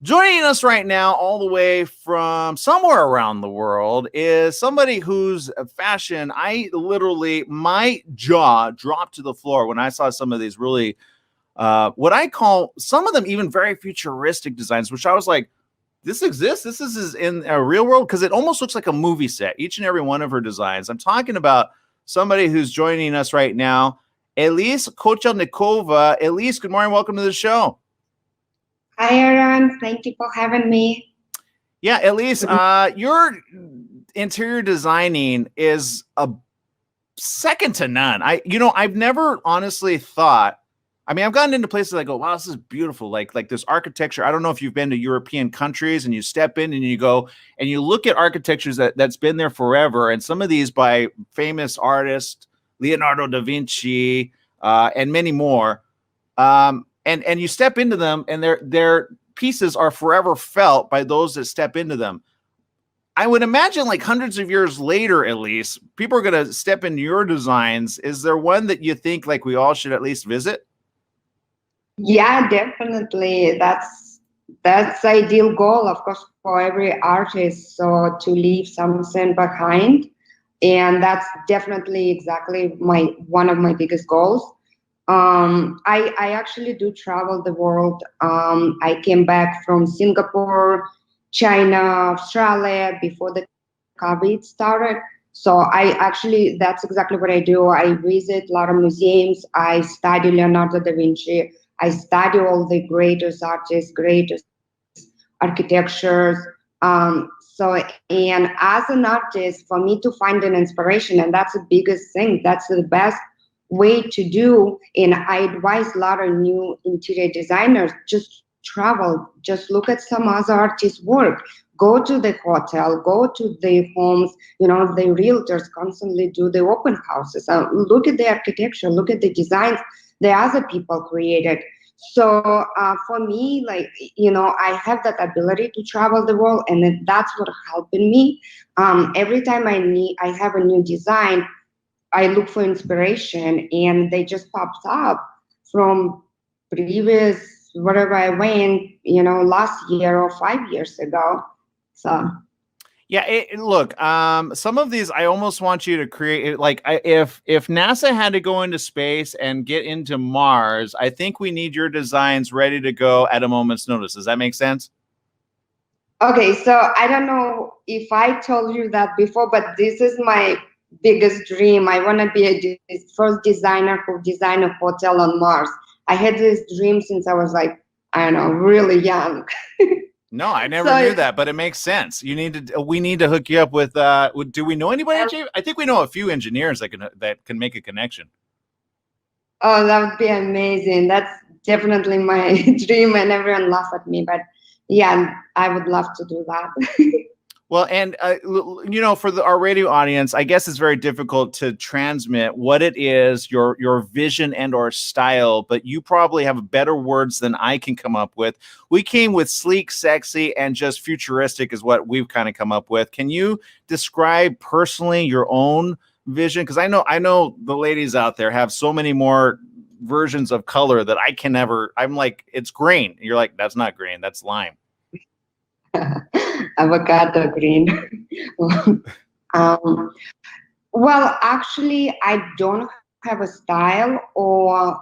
Joining us right now, all the way from somewhere around the world, is somebody whose fashion my jaw dropped to the floor when I saw some of these really, what I call some of them even very futuristic designs, which I was like, this exists? This is in a real world? Because it almost looks like a movie set, each and every one of her designs. I'm talking about somebody who's joining us right now, Elise Kotelnikova. Elise, good morning. Welcome to the show. Hi, Aaron. Thank you for having me. Yeah, Elise, your interior designing is a second to none. I've never honestly thought. I mean, I've gotten into places I go, wow, this is beautiful. Like this architecture. I don't know if you've been to European countries and you step in and you go and you look at architectures that's been there forever, and some of these by famous artists, Leonardo da Vinci, and many more. And you step into them, and their pieces are forever felt by those that step into them. I would imagine, like hundreds of years later, at least, people are going to step into your designs. Is there one that you think like we all should at least visit? Yeah, definitely. That's the ideal goal, of course, for every artist. So to leave something behind, and that's definitely exactly my one of my biggest goals. I actually do travel the world. I came back from Singapore, China, Australia before the COVID started. So that's exactly what I do. I visit a lot of museums. I study Leonardo da Vinci. I study all the greatest artists, greatest architectures. And as an artist, for me to find an inspiration, and that's the biggest thing, that's the best way to do. And I advise a lot of new interior designers, just travel, just look at some other artists' work. Go to the hotel, go to the homes, the realtors constantly do the open houses. Look at the architecture, look at the designs the other people created. So for me, I have that ability to travel the world, and that's what helping me. Every time I have a new design, I look for inspiration, and they just popped up from previous wherever I went, last year or 5 years ago. So Yeah, look, some of these I almost want you to create like if NASA had to go into space and get into Mars, I think we need your designs ready to go at a moment's notice. Does that make sense? okay, so I don't know if I told you that before, but this is my biggest dream. I want to be this first designer who designed a hotel on Mars. I had this dream since I was like, I don't know, really young. No, I never So knew that, but it makes sense. We need to hook you up with. Do we know anybody? I think we know a few engineers that can make a connection. oh, that would be amazing. That's definitely my dream, and everyone laughs at me. But yeah, I would love to do that. Well, and for our radio audience, I guess it's very difficult to transmit what it is, your vision and or style, but you probably have better words than I can come up with. We came with sleek, sexy, and just futuristic is what we've kind of come up with. Can you describe personally your own vision? Because I know the ladies out there have so many more versions of color that I can never. I'm like, it's green. You're like, that's not green, that's lime. Avocado green. um, well, actually, I don't have a style, or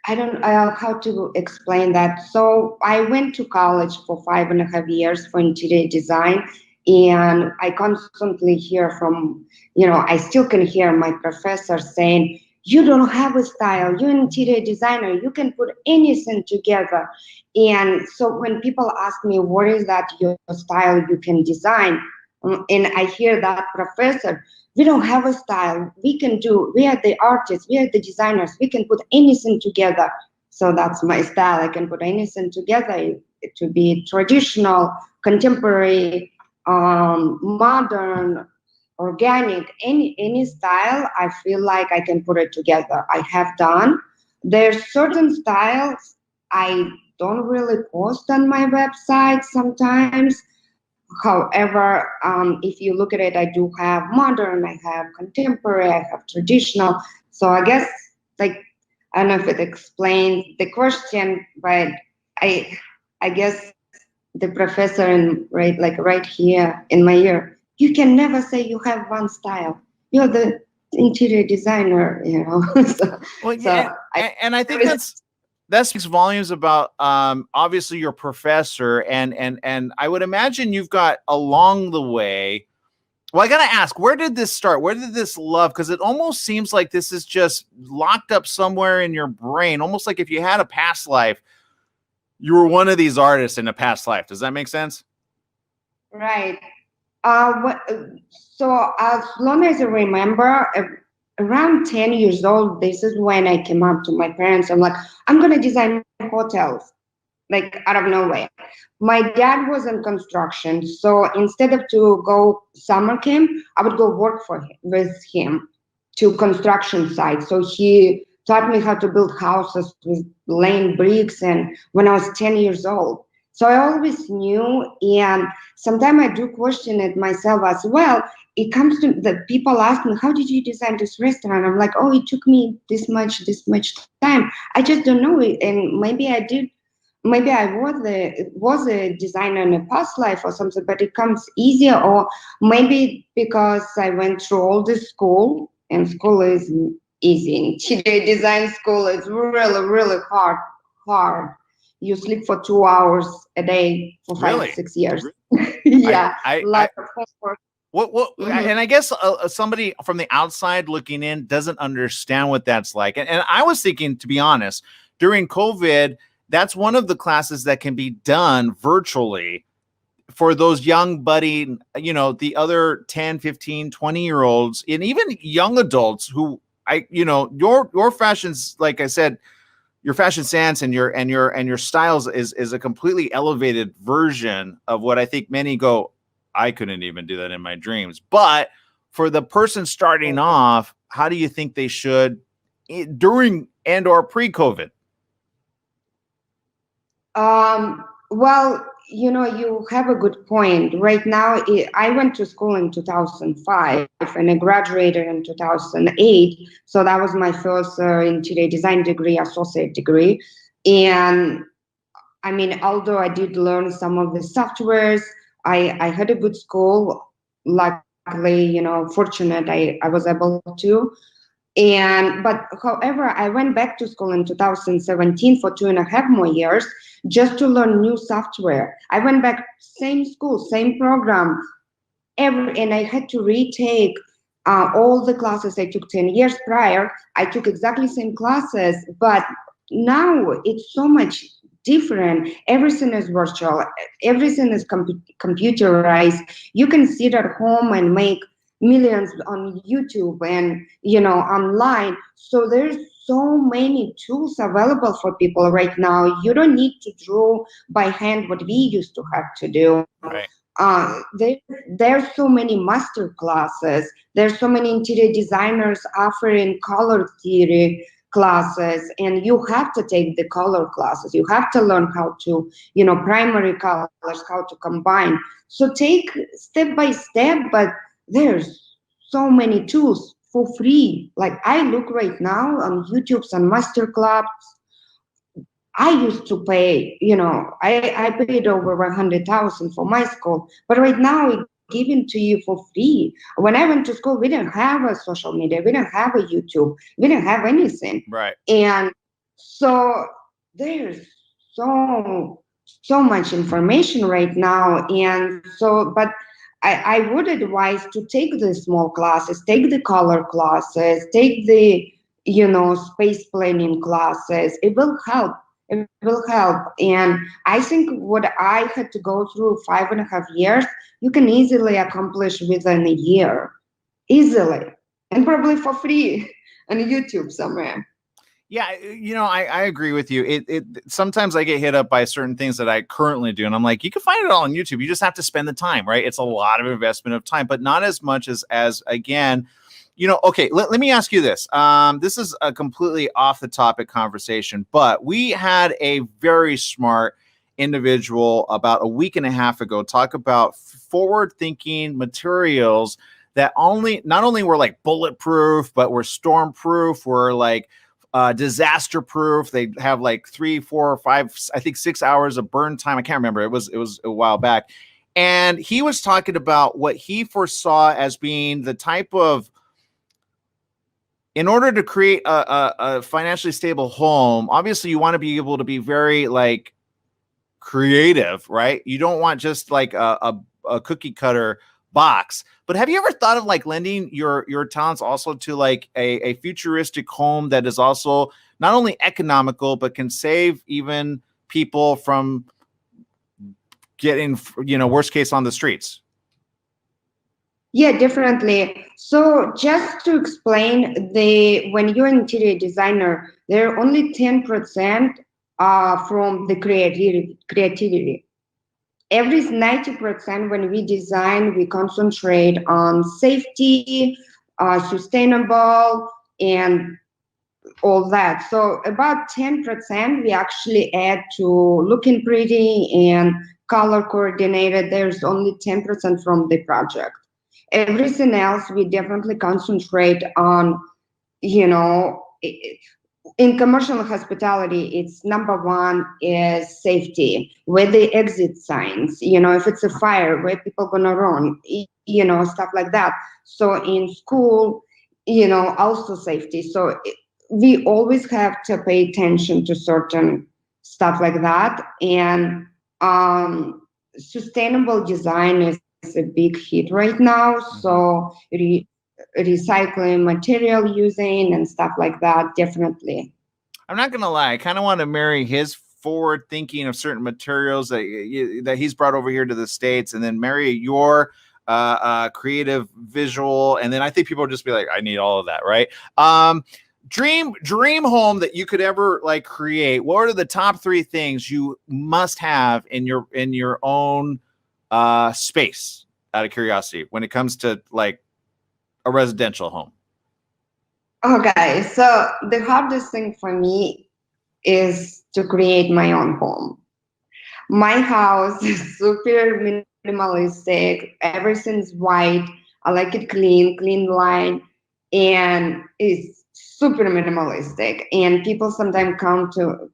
I don't how to explain that. So I went to college for 5.5 years for interior design, and I constantly hear from, I still can hear my professor saying, "You don't have a style. You're an interior designer. You can put anything together." And so when people ask me, "What is that your style you can design?" And I hear that professor, we don't have a style. We are the artists, we are the designers, we can put anything together. So that's my style. I can put anything together to be traditional, contemporary, modern, organic, any style. I feel like I can put it together. I have done. There's certain styles I don't really post on my website sometimes. However, if you look at it, I do have modern, I have contemporary, I have traditional. So I guess, like, I don't know if it explains the question, but I I guess the professor right here in my ear, you can never say you have one style. You're the interior designer, so, Well, so yeah, I and I think that speaks volumes about obviously your professor, and I would imagine you've got along the way. Well, I gotta ask, where did this start? Where did this love? Because it almost seems like this is just locked up somewhere in your brain, almost like if you had a past life, you were one of these artists in a past life. Does that make sense? right. So as long as I remember, around 10 years old, this is when I came up to my parents. I'm like, I'm gonna design hotels, like out of nowhere. My dad was in construction, so instead of to go summer camp, I would go work with him to construction sites. So he taught me how to build houses with laying bricks, and when I was 10 years old. So I always knew, and sometimes I do question it myself as well. It comes to the people ask me, how did you design this restaurant? I'm like, oh, it took me this much time. I just don't know it, and maybe I did. Maybe I was a designer in a past life or something, but it comes easier, or maybe because I went through all this school, and school is easy. Interior design school is really hard. You sleep for 2 hours a day for Really? 5 6 years. Yeah, a I lot of homework. what Mhm. and I guess somebody from the outside looking in doesn't understand what that's like. And I was thinking, to be honest, during COVID, that's one of the classes that can be done virtually for those young budding, the other 10, 15, 20-year olds, and even young adults who your fashions, like I said, your fashion sense and your styles is a completely elevated version of what I think many go, I couldn't even do that in my dreams. But for the person starting off, how do you think they should during and or pre-COVID? Well, you have a good point. Right now, I went to school in 2005 and I graduated in 2008. So that was my first interior design degree, associate degree. And I mean, although I did learn some of the softwares, I had a good school. Luckily, fortunate I was able to. But however, I went back to school in 2017 for 2.5 more years just to learn new software. I went back, same school, same program, and I had to retake all the classes I took 10 years prior. I took exactly same classes, but now it's so much different. Everything is virtual, everything is computerized. You can sit at home and make millions on YouTube and online. So there's so many tools available for people right now. You don't need to draw by hand what we used to have to do. Right. There's so many master classes. There's so many interior designers offering color theory classes, and you have to take the color classes. You have to learn how to, primary colors, how to combine. So take step by step, but there's so many tools for free. Like I look right now on YouTube's and master clubs. I used to pay, I paid over 100,000 for my school, but right now it's given to you for free. When I went to school, we didn't have a social media, we didn't have a YouTube, we didn't have anything. Right. And so there's so much information right now. And so, but I would advise to take the small classes, take the color classes, take the, space planning classes. It will help. It will help. And I think what I had to go through 5.5 years, you can easily accomplish within a year. Easily. And probably for free on YouTube somewhere. Yeah, I agree with you. It sometimes I get hit up by certain things that I currently do, and I'm like, you can find it all on YouTube. You just have to spend the time, right? It's a lot of investment of time, but not as much as again, okay, let me ask you this. This is a completely off the topic conversation, but we had a very smart individual about a week and a half ago talk about forward thinking materials that not only were like bulletproof, but were stormproof, were like disaster proof. They have like 3, 4, 5, I think 6 hours of burn time. I can't remember. It was a while back. And he was talking about what he foresaw as being the type of, in order to create a financially stable home, obviously you want to be able to be very like creative, right? You don't want just like a cookie cutter box. But have you ever thought of like lending your talents also to like a futuristic home that is also not only economical, but can save even people from getting, worst case on the streets? Yeah, definitely. So just to explain, when you're an interior designer, there are only 10% from the creativity. Every 90% when we design, we concentrate on safety, sustainable, and all that. So about 10% we actually add to looking pretty and color coordinated. There's only 10% from the project. Everything else we definitely concentrate on, in commercial hospitality, it's number one is safety, where the exit signs, if it's a fire, where people gonna run, stuff like that. So in school, also safety. So we always have to pay attention to certain stuff like that. And sustainable design is a big hit right now. So recycling material using and stuff like that, definitely. I'm not gonna lie, I kind of want to marry his forward thinking of certain materials that he's brought over here to the States, and then marry your creative visual, and then I think people will just be like, I need all of that, right? Dream home that you could ever like create. What are the top 3 things you must have in your own space, out of curiosity, when it comes to like a residential home? Okay, so the hardest thing for me is to create my own home. My house is super minimalistic. Everything's white. I like it clean line, and it's super minimalistic. And people sometimes come to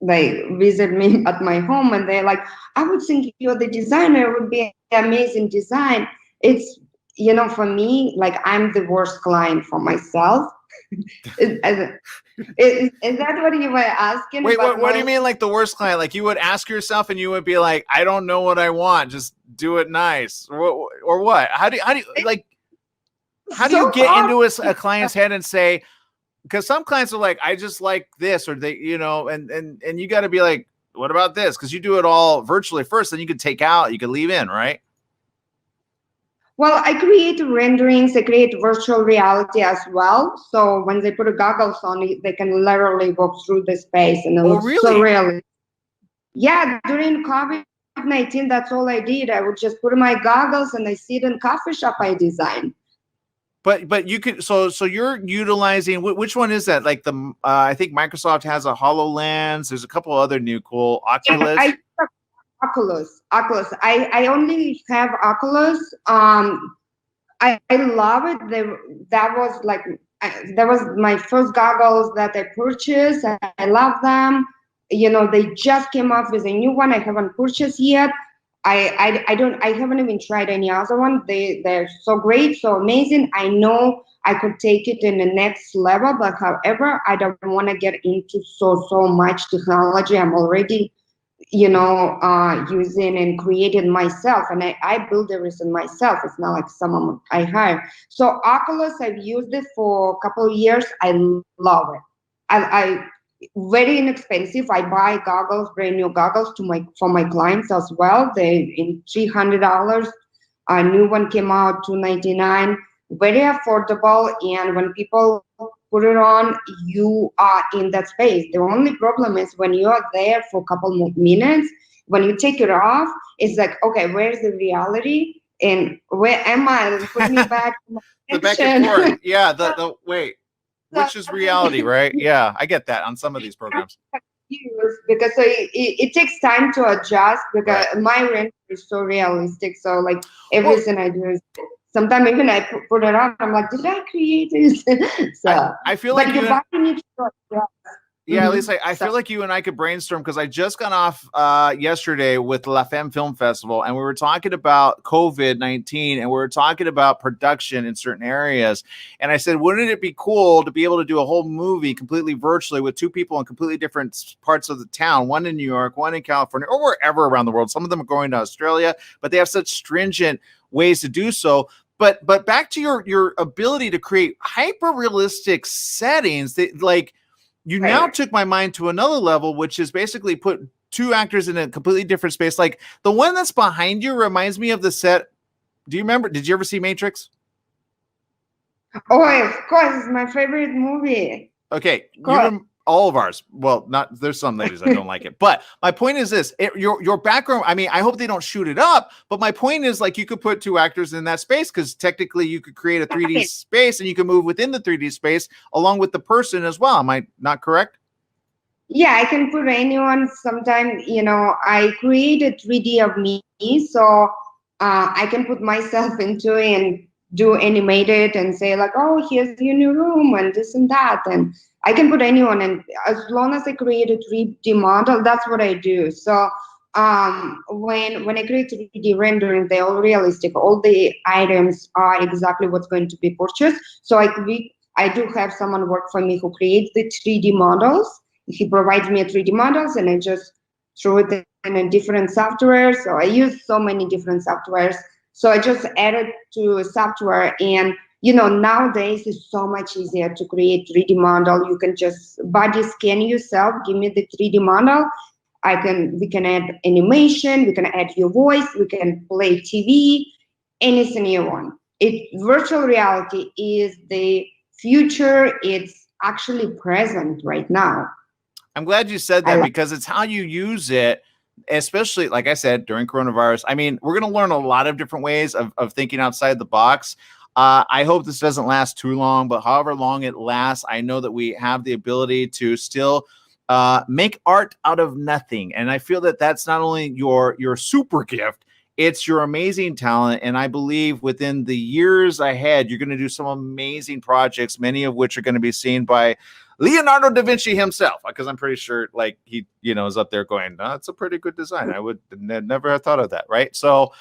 like visit me at my home, and they're like, I would think you're the designer, it would be an amazing design. It's, for me, like I'm the worst client for myself. Is that what you were asking? Wait, what do you mean, like the worst client? Like you would ask yourself and you would be like, I don't know what I want, just do it nice, or what? How do you get into a client's head and say, because some clients are like, I just like this, or they, and you got to be like, what about this? Because you do it all virtually first, then you could take out, you could leave in, right? Well, I create renderings, I create virtual reality as well. So when they put a goggles on, they can literally walk through the space, and it looks so real. Yeah, during COVID-19, that's all I did. I would just put my goggles and I sit in coffee shop I design. But you could, so you're utilizing, which one is that? Like the I think Microsoft has a HoloLens. There's a couple other new cool Oculus. Oculus. I only have Oculus. I love it. That was my first goggles that I purchased. I love them. They just came up with a new one. I haven't purchased yet. I haven't even tried any other one. They're so great, so amazing. I know I could take it in the next level, but however, I don't want to get into so much technology. I'm already using and creating myself, and I build everything myself. It's not like someone I hire. So Oculus, I've used it for a couple of years. I love it. I very inexpensive. I buy goggles, brand new goggles for my clients as well. They in $300. A new one came out $299. Very affordable, and when people put it on, you are in that space. The only problem is when you are there for a couple more minutes, when you take it off, it's like, okay, where's the reality? And where am I? Put me back to the back and forth. Yeah, the wait, which is reality, right? Yeah, I get that on some of these programs. Because it takes time to adjust, because my render is so realistic. So like everything I do is sometimes even I put it on. I'm like, did I create this? So, I feel but like your you. body needs to. Yeah, at least I So, feel like you and I could brainstorm because I just got off yesterday with La Femme Film Festival, and we were talking about COVID-19, and we were talking about production in certain areas. And I said, wouldn't it be cool to be able to do a whole movie completely virtually with two people in completely different parts of the town, one in New York, one in California, or wherever around the world. Some of them are going to Australia, but they have such stringent ways to do so. But back to your ability to create hyper realistic settings that like. You now right. took my mind to another level, which is basically put two actors in a completely different space. Like the one that's behind you reminds me of the set. Do you remember? Did you ever see Matrix? Oh, of course, it's my favorite movie. Okay, Of course. all of ours. Well, not there's some ladies that don't like it, but my point is this: your background. I mean, I hope they don't shoot it up, but my point is like you could put two actors in that space because technically you could create a 3D space and you can move within the 3D space along with the person as well. Am I not correct? Yeah, I can put anyone. Sometimes, I create a 3D of me, so I can put myself into it and do animated and say like, oh, here's your new room and this and that, and I can put anyone. And as long as I create a 3D model, that's what I do. So when I create 3D rendering, they're all realistic. All the items are exactly what's going to be purchased. So I do have someone work for me who creates the 3D models. He provides me a 3D models and I just throw it in a different software. So I use so many different softwares. So I just added to software, and nowadays it's so much easier to create 3D model. You can just body scan yourself, give me the 3D model. We can add animation, we can add your voice, we can play TV, anything you want. Virtual reality is the future. It's actually present right now. I'm glad you said that because it's how you use it, especially like I said during coronavirus. I mean, we're going to learn a lot of different ways of thinking outside the box. I hope this doesn't last too long, but however long it lasts, I know that we have the ability to still make art out of nothing. And I feel that that's not only your super gift, it's your amazing talent. And I believe within the years ahead, you're going to do some amazing projects, many of which are going to be seen by Leonardo da Vinci himself, because I'm pretty sure like he, is up there going, that's a pretty good design. I would never have thought of that. Right. So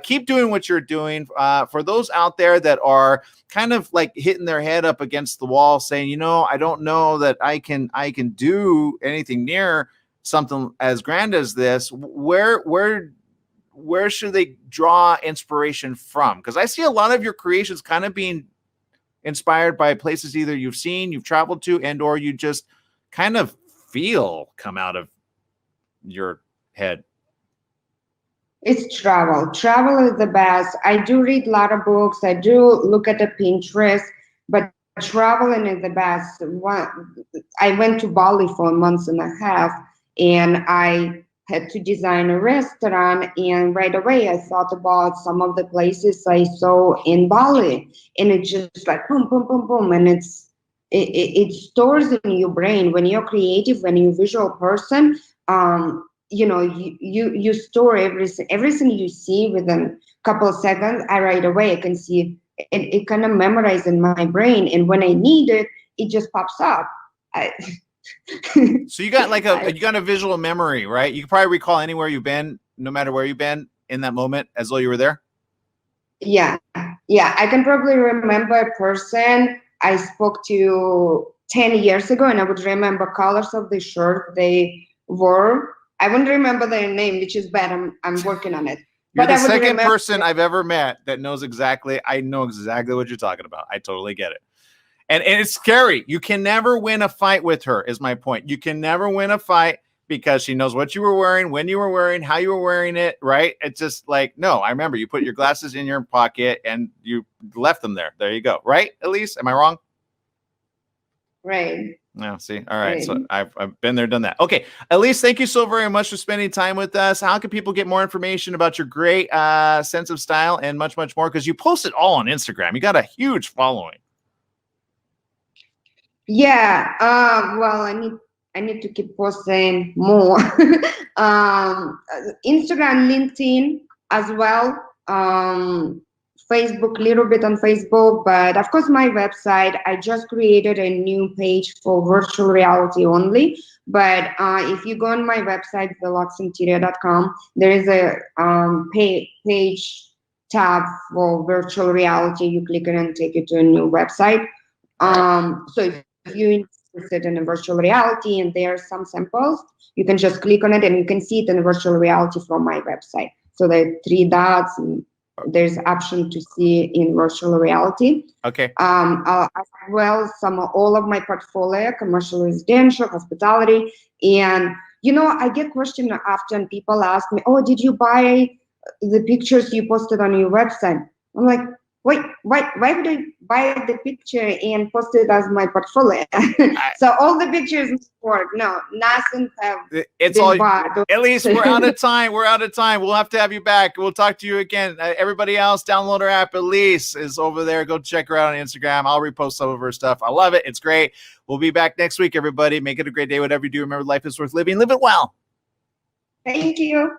keep doing what you're doing. For those out there that are kind of like hitting their head up against the wall saying, I don't know that I can do anything near something as grand as this. Where should they draw inspiration from? Because I see a lot of your creations kind of being inspired by places either you've seen, you've traveled to, and or you just kind of feel come out of your head. It's travel. Travel is the best. I do read a lot of books. I do look at the Pinterest, but traveling is the best. I went to Bali for a month and a half, and I had to design a restaurant, and right away I thought about some of the places I saw in Bali, and it's just like boom, boom, boom, boom, and it stores in your brain. When you're creative, when you're a visual person, you store everything you see within a couple of seconds. Right away I can see it kind of memorized in my brain, and when I need it, it just pops up. So you got like you got a visual memory, right? You can probably recall anywhere you've been, no matter where you've been in that moment, as though you were there. Yeah, I can probably remember a person I spoke to 10 years ago, and I would remember colors of the shirt they wore. I wouldn't remember their name, which is bad. I'm working on it. You're But the second person I've ever met that knows exactly. I know exactly what you're talking about. I totally get it. And it's scary. You can never win a fight with her, is my point. You can never win a fight because she knows what you were wearing, when you were wearing, how you were wearing it, right? It's just like, no, I remember you put your glasses in your pocket and you left them there. There you go. Right, Elise? Am I wrong? Right. No, see. All right. So I've been there, done that. Okay. Elise, thank you so very much for spending time with us. How can people get more information about your great sense of style and much, much more? Because you post it all on Instagram. You got a huge following. Yeah. Well, I need to keep posting more. Instagram, LinkedIn as well. Facebook, little bit on Facebook, but of course my website, I just created a new page for virtual reality only. But if you go on my website, theluxeinterior.com, there is a page tab for virtual reality. You click it and take it to a new website. So if you're interested in a virtual reality and there are some samples, you can just click on it and you can see it in virtual reality from my website. So there are 3 dots and there's option to see in virtual reality. Okay. As well, all of my portfolio, commercial, residential, hospitality, and I get questions often. People ask me, "Oh, did you buy the pictures you posted on your website?" I'm like, wait, why would I buy the picture and post it as my portfolio? So all the pictures work. No, nothing have it's been all bought. Elise, we're out of time. We'll have to have you back. We'll talk to you again. Everybody else, download our app. Elise is over there. Go check her out on Instagram. I'll repost some of her stuff. I love it. It's great. We'll be back next week, everybody. Make it a great day. Whatever you do, remember life is worth living. Live it well. Thank you.